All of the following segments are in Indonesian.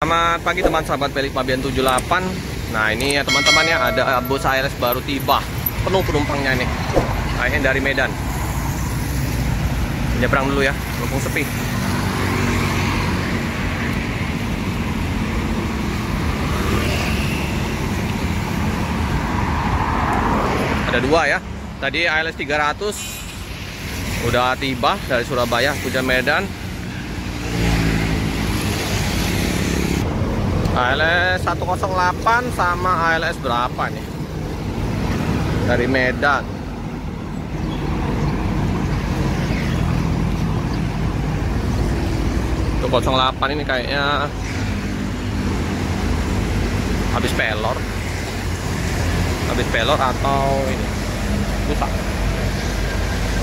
Selamat pagi teman sahabat Pelik Pabian 78. Nah ini ya teman-teman ya, ada bus ALS baru tiba. Penuh penumpangnya nih. Kayaknya dari Medan. Nyebrang dulu ya, mumpung sepi. Ada dua ya. Tadi ALS 300 udah tiba dari Surabaya, tujuan Medan. ALS 108 sama ALS berapa nih? Dari Medan. Untuk 08 ini kayaknya habis pelor. Habis pelor atau ini rusak.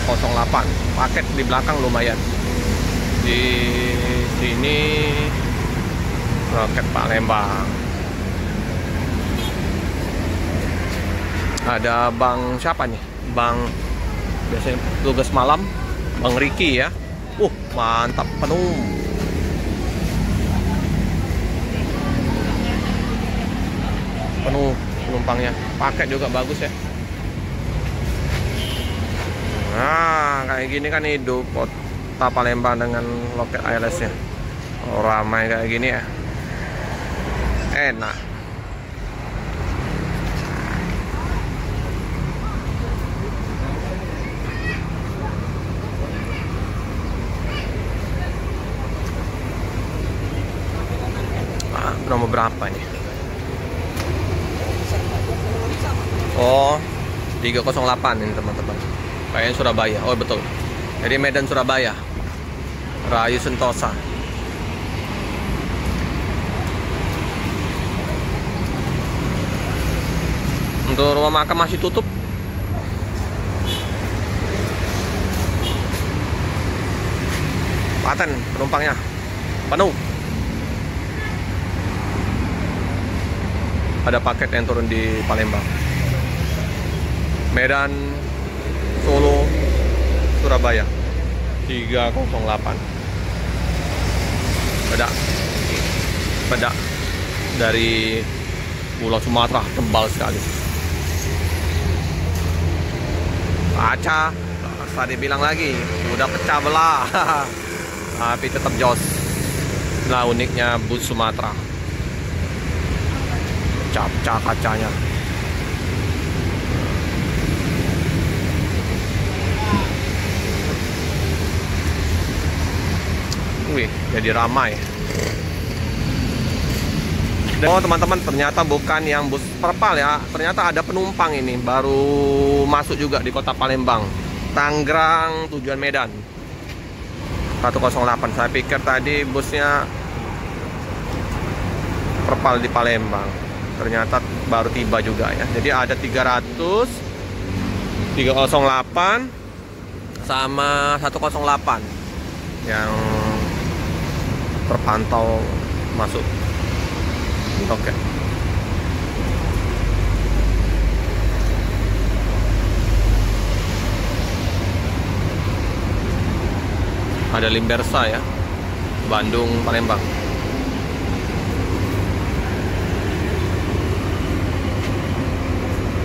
08 paket di belakang lumayan. Di sini Roket Palembang. Ada Bang siapa nih? Bang biasanya tugas malam, Bang Riki ya. Mantap, penuh. Penuh penumpangnya. Paket juga bagus ya. Nah, kayak gini kan hidup kota Palembang dengan loket ALS-nya. Ramai kayak gini ya. Enak. Nomor berapa nih? Oh, 308 ini teman-teman. Kayaknya Surabaya. Oh betul. Jadi Medan Surabaya. Rayu Sentosa. Untuk rumah makan masih tutup. Paten penumpangnya penuh. Ada paket yang turun di Palembang, Medan, Solo, Surabaya 308. Beda dari Pulau Sumatera, tebal sekali. Kaca, tadi bilang lagi udah pecah belah. Tapi tetap jos. Nah uniknya bus Sumatera, pecah kacanya. Wih, jadi ramai. Oh teman-teman, ternyata bukan yang bus Perpal ya. Ternyata ada penumpang ini baru masuk juga di kota Palembang, Tangerang tujuan Medan 108. Saya pikir tadi busnya Perpal di Palembang. Ternyata baru tiba juga ya. Jadi ada 300, 308 sama 108 yang terpantau masuk. Oke. Ada Limbersa ya, Bandung Palembang.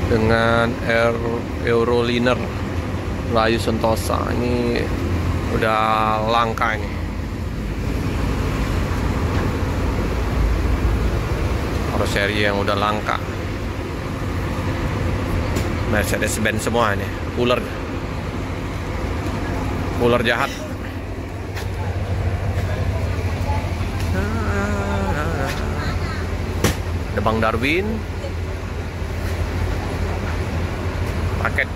Dengan Euroliner Rayu Sentosa. Ini udah langka ini. Seri yang udah langka. Mercedes-Benz semua ini. Ular jahat. Ada Bang Darwin. Paket.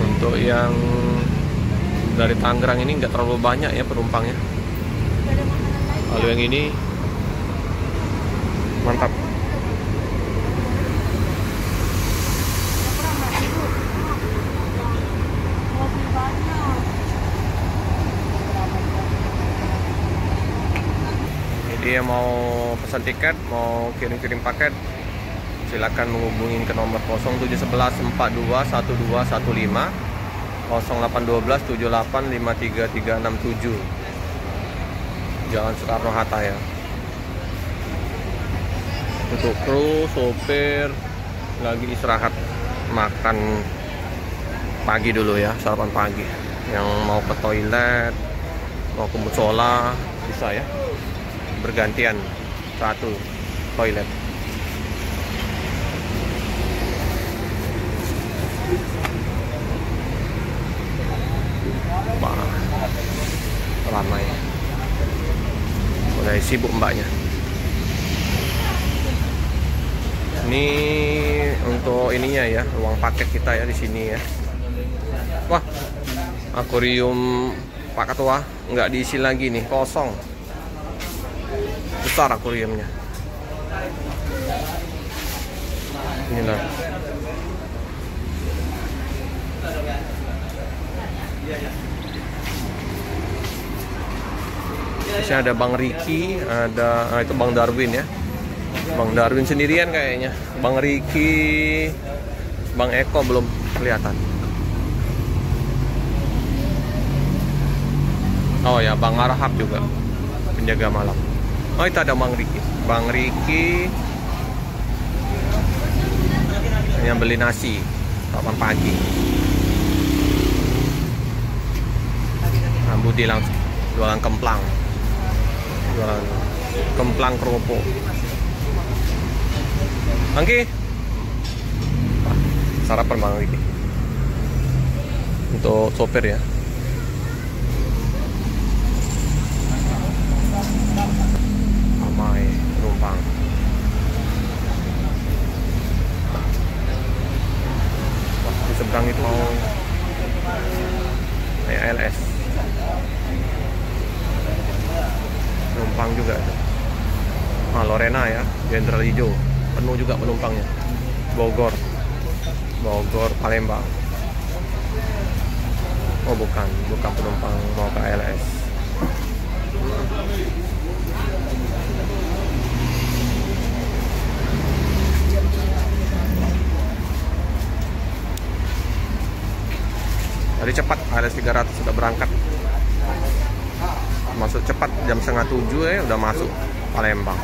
Untuk yang dari Tangerang ini nggak terlalu banyak ya penumpangnya. Kalau yang ini mantap. Jadi yang mau pesan tiket, mau kirim-kirim paket, silakan menghubungi ke nomor 0711 42 1215, 0812 78 53367, Jalan Soekarno Hatta ya. Untuk kru, sopir lagi istirahat makan pagi dulu ya, sarapan pagi. Yang mau ke toilet, mau ke musola bisa ya, bergantian satu toilet. Wah, ramai, mulai sibuk mbaknya. Ini untuk ininya ya, ruang paket kita ya di sini ya. Wah, akuarium Pak Ketua nggak diisi lagi nih, kosong. Besar akuariumnya. Inilah. Di sini ada Bang Riki, ada itu Bang Darwin ya. Bang Darwin sendirian kayaknya. Bang Riki, Bang Eko belum kelihatan. Oh ya, Bang Arhab juga penjaga malam. Oh, itu ada Bang Riki. Bang Riki yang beli nasi sarapan pagi. Nah, Budi langsung jualan kemplang. Jualan kemplang kerupuk. Angki, sarapan Bang Riki. Untuk sopir ya. Ramai penumpang. Wah, di seberang itu mau ALS. Penumpang juga. Ah, Lorena ya, Jenderal Hijau. Penuh juga penumpangnya. Bogor, Palembang. Oh bukan penumpang mau ke ALS. Tadi cepat, ALS 300 sudah berangkat. Masuk cepat jam 6:30 ya, udah masuk Palembang.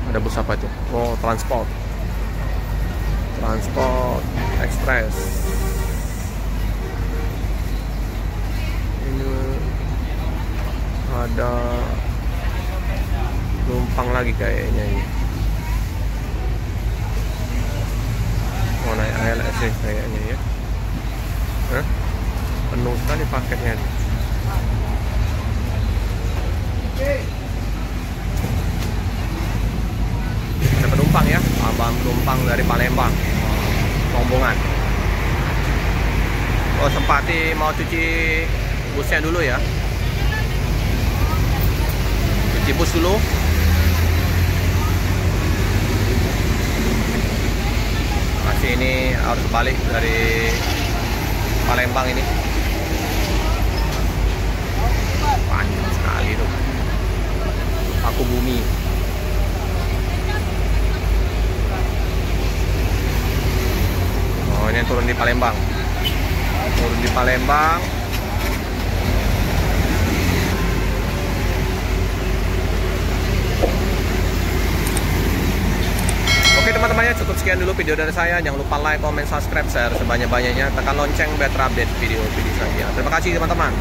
Ada bus apa itu? Oh, transport ekspres. Ini ada numpang lagi kayaknya ini. Mau naik ALS kayaknya ya. Hah? Penuh sekali paketnya nih. Ada penumpang ya, abang penumpang dari Palembang, rombongan. Oh, sempati mau cuci busnya dulu ya. Cuci bus dulu. Masih ini harus balik dari Palembang ini. Panjang sekali tuh. Paku bumi. Oh, ini turun di Palembang. Oke teman-teman ya, cukup sekian dulu video dari saya. Jangan lupa like, comment, subscribe, share sebanyak-banyaknya. Tekan lonceng biar terupdate video-video selanjutnya. Terima kasih teman-teman.